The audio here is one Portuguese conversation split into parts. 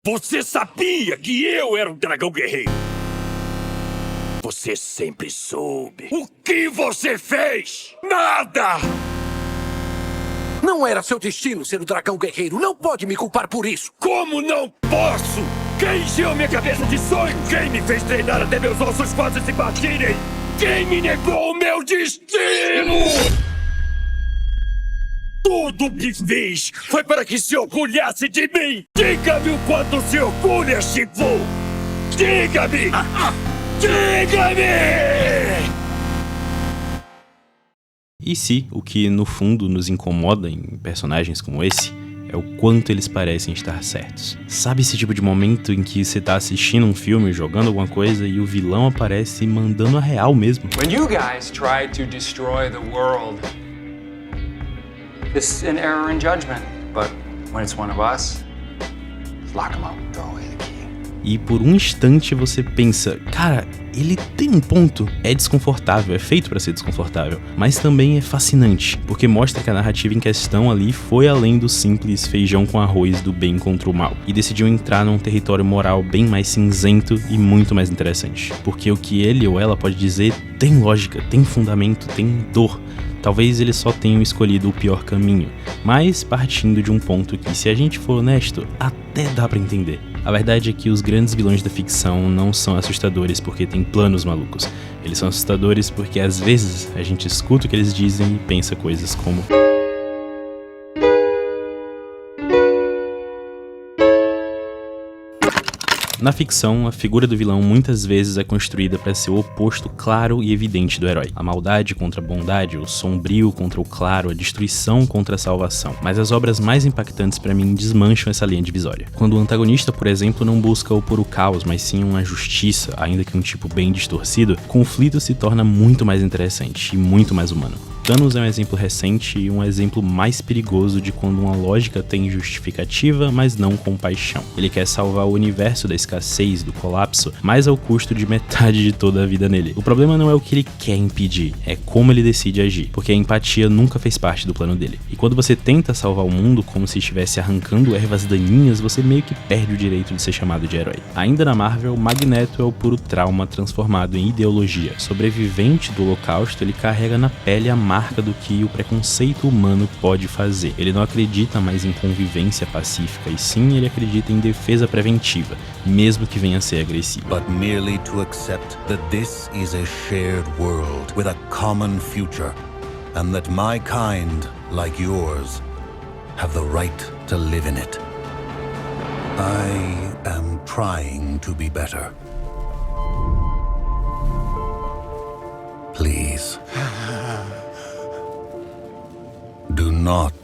Você sabia que eu era um dragão guerreiro? Você sempre soube. O que você fez? Nada! Não era seu destino ser o dragão guerreiro. Não pode me culpar por isso. Como não posso? Quem encheu minha cabeça de sonho? Quem me fez treinar até meus ossos quase se batirem? Quem me negou o meu destino? Tudo o que fiz foi para que se orgulhasse de mim. Diga-me o quanto se orgulha, Shifu. Diga-me! Diga-me! E se o que no fundo nos incomoda em personagens como esse é o quanto eles parecem estar certos. Sabe esse tipo de momento em que você tá assistindo um filme, jogando alguma coisa e o vilão aparece mandando a real mesmo? When you guys tried to destroy the world, it's an error in judgment. But when it's one of us, lock him up, throw away the key. E por um instante você pensa, cara, ele tem um ponto. É desconfortável, é feito pra ser desconfortável, mas também é fascinante, porque mostra que a narrativa em questão ali foi além do simples feijão com arroz do bem contra o mal, e decidiu entrar num território moral bem mais cinzento e muito mais interessante, porque o que ele ou ela pode dizer tem lógica, tem fundamento, tem dor. Talvez eles só tenham escolhido o pior caminho, mas partindo de um ponto que, se a gente for honesto, até dá pra entender. A verdade é que os grandes vilões da ficção não são assustadores porque têm planos malucos. Eles são assustadores porque às vezes a gente escuta o que eles dizem e pensa coisas como: na ficção, a figura do vilão muitas vezes é construída para ser o oposto claro e evidente do herói. A maldade contra a bondade, o sombrio contra o claro, a destruição contra a salvação. Mas as obras mais impactantes para mim desmancham essa linha divisória. Quando o antagonista, por exemplo, não busca o puro caos, mas sim uma justiça, ainda que um tipo bem distorcido, o conflito se torna muito mais interessante e muito mais humano. Thanos é um exemplo recente e um exemplo mais perigoso de quando uma lógica tem justificativa, mas não compaixão. Ele quer salvar o universo da escassez, do colapso, mas ao custo de metade de toda a vida nele. O problema não é o que ele quer impedir, é como ele decide agir, porque a empatia nunca fez parte do plano dele. E quando você tenta salvar o mundo como se estivesse arrancando ervas daninhas, você meio que perde o direito de ser chamado de herói. Ainda na Marvel, Magneto é o puro trauma transformado em ideologia. Sobrevivente do Holocausto, ele carrega na pele a marca do que o preconceito humano pode fazer. Ele não acredita mais em convivência pacífica, e sim ele acredita em defesa preventiva, mesmo que venha a ser agressiva. But merely to accept that this is a shared world with a common future, and that my kind, like yours, have the right to live in it. I am trying to be better. Please. Do not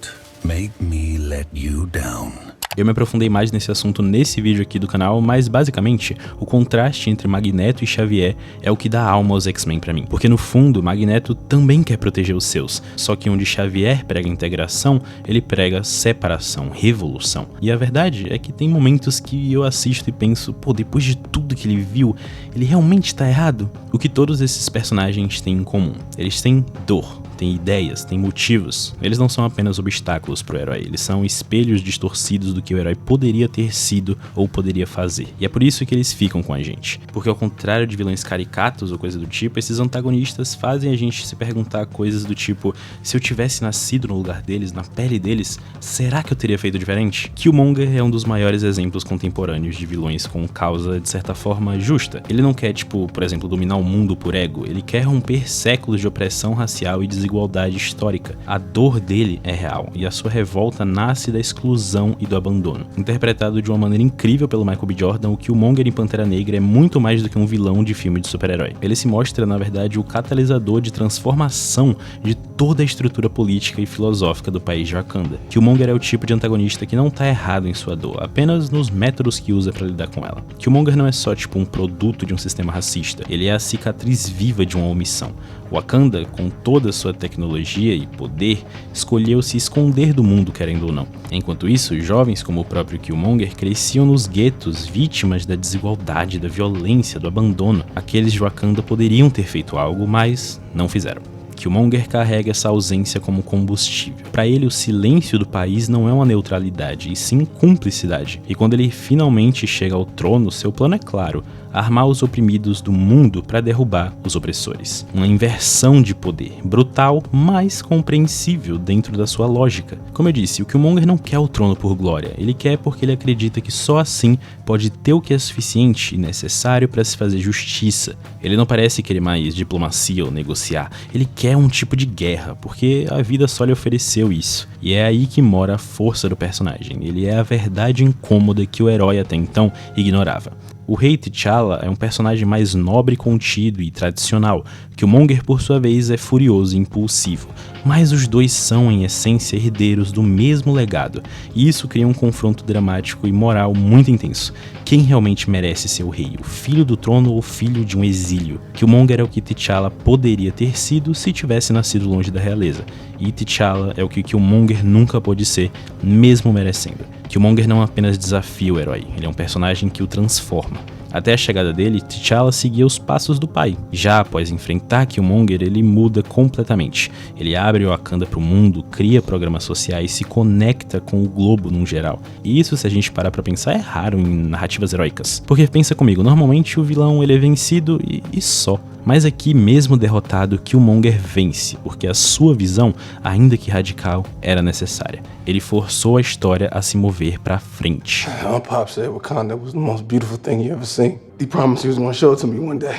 make me let you down. Eu me aprofundei mais nesse assunto nesse vídeo aqui do canal, mas basicamente, o contraste entre Magneto e Xavier é o que dá alma aos X-Men pra mim. Porque no fundo, Magneto também quer proteger os seus, só que onde Xavier prega integração, ele prega separação, revolução. E a verdade é que tem momentos que eu assisto e penso, pô, depois de tudo que ele viu, ele realmente tá errado? O que todos esses personagens têm em comum? Eles têm dor, têm ideias, têm motivos. Eles não são apenas obstáculos pro herói, eles são espelhos distorcidos do que o herói poderia ter sido ou poderia fazer. E é por isso que eles ficam com a gente. Porque ao contrário de vilões caricatos ou coisa do tipo, esses antagonistas fazem a gente se perguntar coisas do tipo: se eu tivesse nascido no lugar deles, na pele deles, será que eu teria feito diferente? Killmonger é um dos maiores exemplos contemporâneos de vilões com causa, de certa forma, justa. Ele não quer, tipo, por exemplo, dominar o mundo por ego, ele quer romper séculos de opressão racial e desigualdade histórica. A dor dele é real, e a sua revolta nasce da exclusão e do abandono. Interpretado de uma maneira incrível pelo Michael B. Jordan, o Killmonger em Pantera Negra é muito mais do que um vilão de filme de super-herói. Ele se mostra, na verdade, o catalisador de transformação de toda a estrutura política e filosófica do país de Wakanda. Killmonger é o tipo de antagonista que não tá errado em sua dor, apenas nos métodos que usa pra lidar com ela. Killmonger não é só tipo um produto de um sistema racista, ele é a cicatriz viva de uma omissão. Wakanda, com toda a sua tecnologia e poder, escolheu se esconder do mundo, querendo ou não. Enquanto isso, jovens como o próprio Killmonger cresciam nos guetos, vítimas da desigualdade, da violência, do abandono. Aqueles de Wakanda poderiam ter feito algo, mas não fizeram. Killmonger carrega essa ausência como combustível. Para ele, o silêncio do país não é uma neutralidade, e sim cumplicidade. E quando ele finalmente chega ao trono, seu plano é claro: armar os oprimidos do mundo para derrubar os opressores. Uma inversão de poder, brutal, mas compreensível dentro da sua lógica. Como eu disse, o Killmonger não quer o trono por glória, ele quer porque ele acredita que só assim pode ter o que é suficiente e necessário para se fazer justiça. Ele não parece querer mais diplomacia ou negociar, ele quer um tipo de guerra, porque a vida só lhe ofereceu isso. E é aí que mora a força do personagem, ele é a verdade incômoda que o herói até então ignorava. O rei T'Challa é um personagem mais nobre, contido e tradicional. Killmonger, por sua vez, é furioso e impulsivo. Mas os dois são, em essência, herdeiros do mesmo legado. E isso cria um confronto dramático e moral muito intenso. Quem realmente merece ser o rei? O filho do trono ou o filho de um exílio? Killmonger é o que T'Challa poderia ter sido se tivesse nascido longe da realeza. E T'Challa é o que Killmonger nunca pôde ser, mesmo merecendo. Killmonger não apenas desafia o herói, ele é um personagem que o transforma. Até a chegada dele, T'Challa seguia os passos do pai. Já após enfrentar Killmonger, ele muda completamente. Ele abre o Wakanda para o mundo, cria programas sociais, se conecta com o globo num geral. E isso, se a gente parar pra pensar, é raro em narrativas heróicas. Porque pensa comigo, normalmente o vilão ele é vencido e só. Mas aqui, mesmo derrotado, Killmonger vence, porque a sua visão, ainda que radical, era necessária. Ele forçou a história a se mover pra frente. My pop said Wakanda was the most beautiful thing you ever seen. He promised he was going to show it to me one day.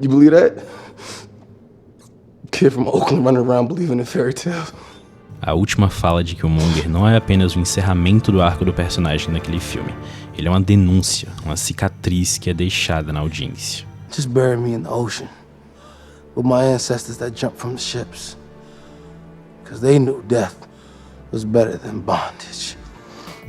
You believe that? Kid from Oakland running around believing in fairy tales. A última fala de Killmonger não é apenas o encerramento do arco do personagem naquele filme. Ele é uma denúncia, uma cicatriz que é deixada na audiência. Just bury me in the ocean with my ancestors that jumped from the ships. Because they knew death was better than bondage.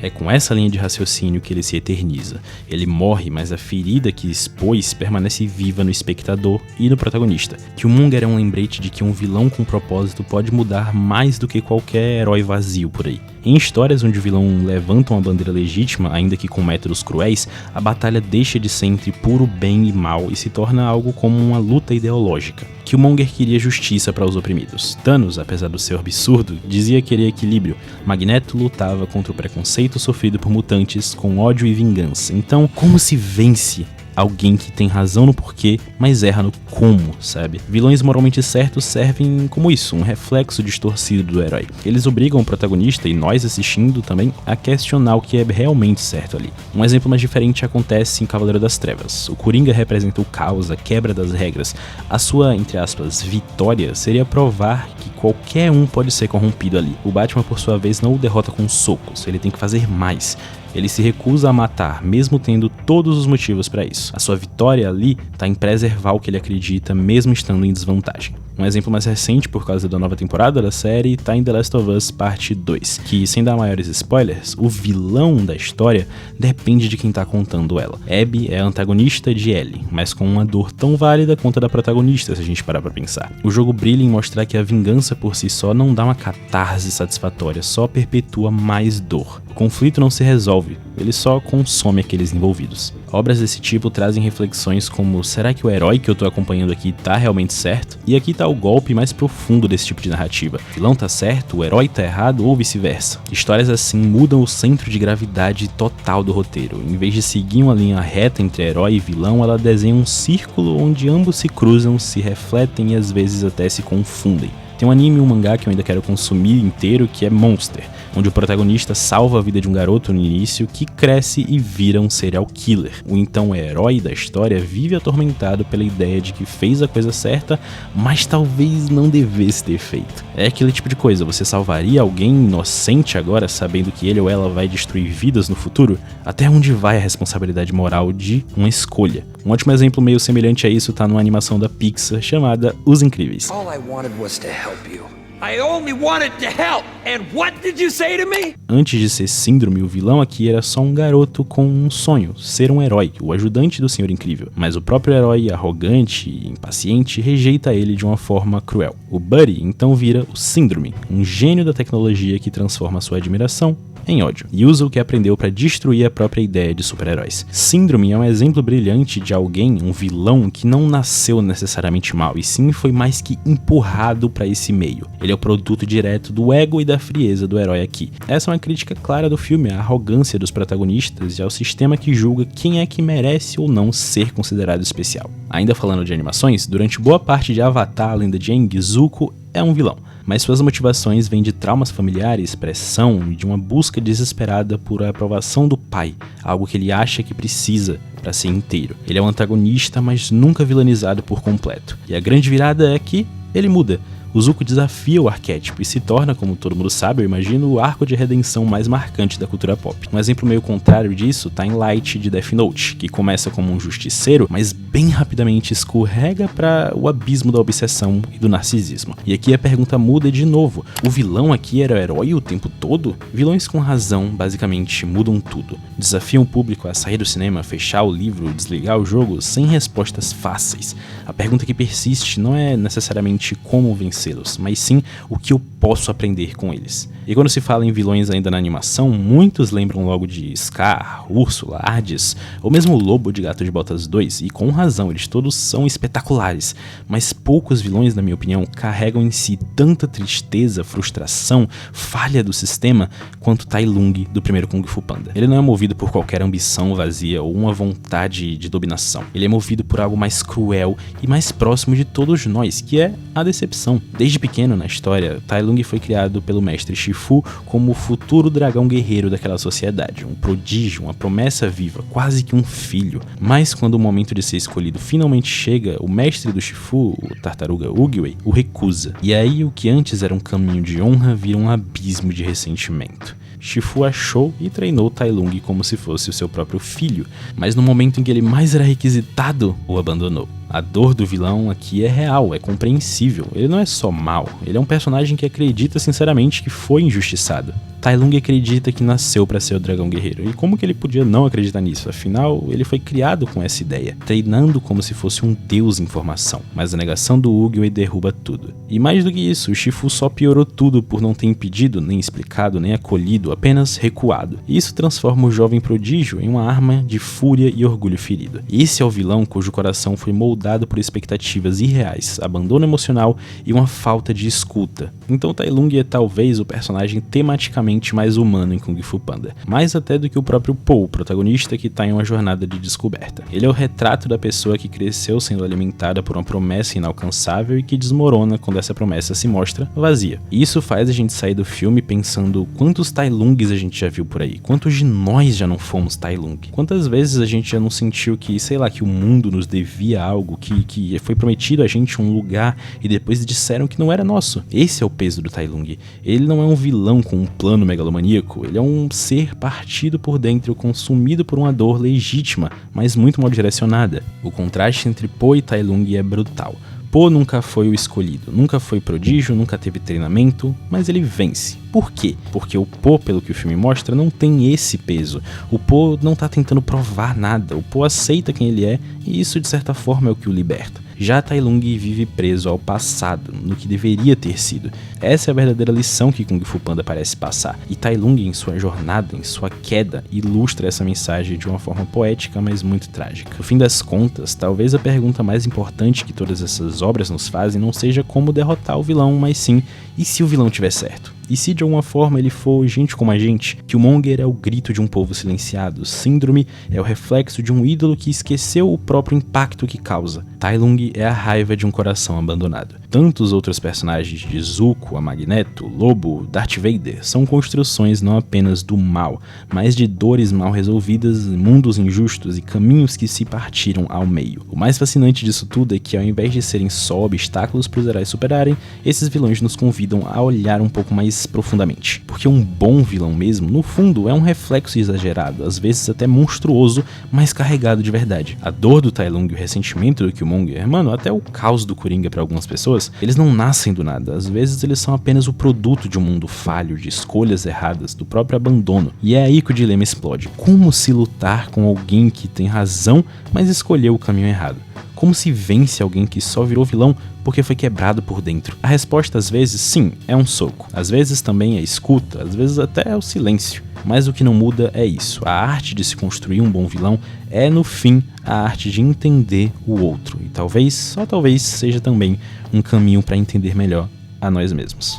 É com essa linha de raciocínio que ele se eterniza. Ele morre, mas a ferida que expôs permanece viva no espectador e no protagonista. Killmonger é um lembrete de que um vilão com propósito pode mudar mais do que qualquer herói vazio por aí. Em histórias onde o vilão levanta uma bandeira legítima, ainda que com métodos cruéis, a batalha deixa de ser entre puro bem e mal e se torna algo como uma luta ideológica. Killmonger queria justiça para os oprimidos. Thanos, apesar do seu absurdo, dizia querer equilíbrio. Magneto lutava contra o preconceito sofrido por mutantes com ódio e vingança. Então, como se vence alguém que tem razão no porquê, mas erra no como, sabe? Vilões moralmente certos servem como isso, um reflexo distorcido do herói. Eles obrigam o protagonista, e nós assistindo também, a questionar o que é realmente certo ali. Um exemplo mais diferente acontece em Cavaleiro das Trevas. O Coringa representa o caos, a quebra das regras. A sua, entre aspas, vitória seria provar que qualquer um pode ser corrompido ali. O Batman, por sua vez, não o derrota com socos, ele tem que fazer mais. Ele se recusa a matar, mesmo tendo todos os motivos para isso. A sua vitória ali está em preservar o que ele acredita, mesmo estando em desvantagem. Um exemplo mais recente, por causa da nova temporada da série, tá em The Last of Us Parte 2, que, sem dar maiores spoilers, o vilão da história depende de quem tá contando ela. Abby é a antagonista de Ellie, mas com uma dor tão válida quanto a da protagonista, se a gente parar pra pensar. O jogo brilha em mostrar que a vingança por si só não dá uma catarse satisfatória, só perpetua mais dor. O conflito não se resolve, ele só consome aqueles envolvidos. Obras desse tipo trazem reflexões como: será que o herói que eu tô acompanhando aqui tá realmente certo? E aqui tá o golpe mais profundo desse tipo de narrativa. O vilão tá certo, o herói tá errado ou vice-versa. Histórias assim mudam o centro de gravidade total do roteiro. Em vez de seguir uma linha reta entre herói e vilão, ela desenha um círculo onde ambos se cruzam, se refletem e às vezes até se confundem. Tem um anime e um mangá que eu ainda quero consumir inteiro, que é Monster, onde o protagonista salva a vida de um garoto no início que cresce e vira um serial killer. O então herói da história vive atormentado pela ideia de que fez a coisa certa, mas talvez não devesse ter feito. É aquele tipo de coisa, você salvaria alguém inocente agora, sabendo que ele ou ela vai destruir vidas no futuro? Até onde vai a responsabilidade moral de uma escolha? Um ótimo exemplo meio semelhante a isso tá numa animação da Pixar chamada Os Incríveis. All I wanted was to help you. I only wanted to help, and what did you say to me? Antes de ser Síndrome, o vilão aqui era só um garoto com um sonho, ser um herói, o ajudante do Senhor Incrível. Mas o próprio herói, arrogante e impaciente, rejeita ele de uma forma cruel. O Buddy então vira o Síndrome, um gênio da tecnologia que transforma sua admiração em ódio, e usa o que aprendeu para destruir a própria ideia de super-heróis. Síndrome é um exemplo brilhante de alguém, um vilão, que não nasceu necessariamente mal, e sim foi mais que empurrado para esse meio. Ele é o produto direto do ego e da frieza do herói aqui. Essa é uma crítica clara do filme, à arrogância dos protagonistas e ao sistema que julga quem é que merece ou não ser considerado especial. Ainda falando de animações, durante boa parte de Avatar, a Lenda de Aang, Zuko é um vilão, mas suas motivações vêm de traumas familiares, pressão e de uma busca desesperada por aprovação do pai, algo que ele acha que precisa para ser inteiro. Ele é um antagonista, mas nunca vilanizado por completo. E a grande virada é que ele muda. O Zuko desafia o arquétipo e se torna, como todo mundo sabe, eu imagino, o arco de redenção mais marcante da cultura pop. Um exemplo meio contrário disso tá em Light de Death Note, que começa como um justiceiro, mas bem rapidamente escorrega para o abismo da obsessão e do narcisismo. E aqui a pergunta muda de novo. O vilão aqui era o herói o tempo todo? Vilões com razão, basicamente, mudam tudo. Desafiam o público a sair do cinema, fechar o livro, desligar o jogo, sem respostas fáceis. A pergunta que persiste não é necessariamente como vencer, mas sim o que eu posso aprender com eles. E quando se fala em vilões ainda na animação, muitos lembram logo de Scar, Úrsula, Hades, ou mesmo o Lobo de Gato de Botas 2, e com razão, eles todos são espetaculares, mas poucos vilões, na minha opinião, carregam em si tanta tristeza, frustração, falha do sistema, quanto Tai Lung do primeiro Kung Fu Panda. Ele não é movido por qualquer ambição vazia ou uma vontade de dominação, ele é movido por algo mais cruel e mais próximo de todos nós, que é a decepção. Desde pequeno na história, Tai Lung foi criado pelo mestre Shifu como o futuro dragão guerreiro daquela sociedade, um prodígio, uma promessa viva, quase que um filho. Mas quando o momento de ser escolhido finalmente chega, o mestre do Shifu, o tartaruga Uguay, o recusa. E aí o que antes era um caminho de honra vira um abismo de ressentimento. Shifu achou e treinou Tai Lung como se fosse o seu próprio filho, mas no momento em que ele mais era requisitado, o abandonou. A dor do vilão aqui é real, é compreensível. Ele não é só mau, ele é um personagem que acredita sinceramente que foi injustiçado. Tai Lung acredita que nasceu para ser o dragão guerreiro, e como que ele podia não acreditar nisso? Afinal, ele foi criado com essa ideia, treinando como se fosse um deus em formação, mas a negação do Uguay derruba tudo. E mais do que isso, o Shifu só piorou tudo por não ter impedido, nem explicado, nem acolhido, apenas recuado. E isso transforma o jovem prodígio em uma arma de fúria e orgulho ferido. Esse é o vilão cujo coração foi moldado por expectativas irreais, abandono emocional e uma falta de escuta. Então Tai Lung é talvez o personagem tematicamente mais humano em Kung Fu Panda, mais até do que o próprio Po, o protagonista que está em uma jornada de descoberta. Ele é o retrato da pessoa que cresceu sendo alimentada por uma promessa inalcançável e que desmorona quando essa promessa se mostra vazia. E isso faz a gente sair do filme pensando quantos Tai Lungs a gente já viu por aí, quantos de nós já não fomos Tai Lung, quantas vezes a gente já não sentiu que, sei lá, que o mundo nos devia algo, que foi prometido a gente um lugar e depois disseram que não era nosso. Esse é o peso do Tai Lung. Ele não é um vilão com um plano megalomaníaco, ele é um ser partido por dentro, consumido por uma dor legítima, mas muito mal direcionada. O contraste entre Po e Tai Lung é brutal. Po nunca foi o escolhido, nunca foi prodígio, nunca teve treinamento, mas ele vence. Por quê? Porque o Po, pelo que o filme mostra, não tem esse peso. O Po não tá tentando provar nada, o Po aceita quem ele é e isso de certa forma é o que o liberta. Já Tai Lung vive preso ao passado, no que deveria ter sido. Essa é a verdadeira lição que Kung Fu Panda parece passar, e Tai Lung, em sua jornada, em sua queda, ilustra essa mensagem de uma forma poética, mas muito trágica. No fim das contas, talvez a pergunta mais importante que todas essas obras nos fazem não seja como derrotar o vilão, mas sim, e se o vilão tiver certo? E se de alguma forma ele for gente como a gente? Killmonger é o grito de um povo silenciado, Síndrome é o reflexo de um ídolo que esqueceu o próprio impacto que causa. Tai Lung é a raiva de um coração abandonado. Tantos outros personagens de Zuko, a Magneto, Lobo, Darth Vader são construções não apenas do mal, mas de dores mal resolvidas, mundos injustos e caminhos que se partiram ao meio. O mais fascinante disso tudo é que ao invés de serem só obstáculos para os heróis superarem, esses vilões nos convidam a olhar um pouco mais profundamente. Porque um bom vilão mesmo, no fundo, é um reflexo exagerado, às vezes até monstruoso, mas carregado de verdade. A dor do Tai Lung e o ressentimento do Killmonger, mano, até o caos do Coringa para algumas pessoas, eles não nascem do nada, às vezes eles são apenas o produto de um mundo falho, de escolhas erradas, do próprio abandono. E é aí que o dilema explode. Como se lutar com alguém que tem razão, mas escolheu o caminho errado? Como se vence alguém que só virou vilão porque foi quebrado por dentro? A resposta às vezes sim, é um soco. Às vezes também é escuta, às vezes até é o silêncio. mas o que não muda é isso. A arte de se construir um bom vilão é, no fim, a arte de entender o outro. E talvez, só talvez, seja também um caminho para entender melhor a nós mesmos.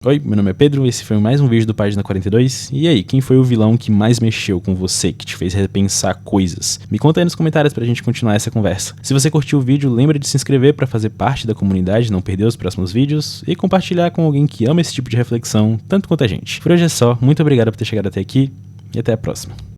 Oi, meu nome é Pedro, esse foi mais um vídeo do Página 42. E aí, quem foi o vilão que mais mexeu com você, que te fez repensar coisas? Me conta aí nos comentários pra gente continuar essa conversa. Se você curtiu o vídeo, lembra de se inscrever pra fazer parte da comunidade, não perder os próximos vídeos, e compartilhar com alguém que ama esse tipo de reflexão, tanto quanto a gente. Por hoje é só, muito obrigado por ter chegado até aqui, e até a próxima.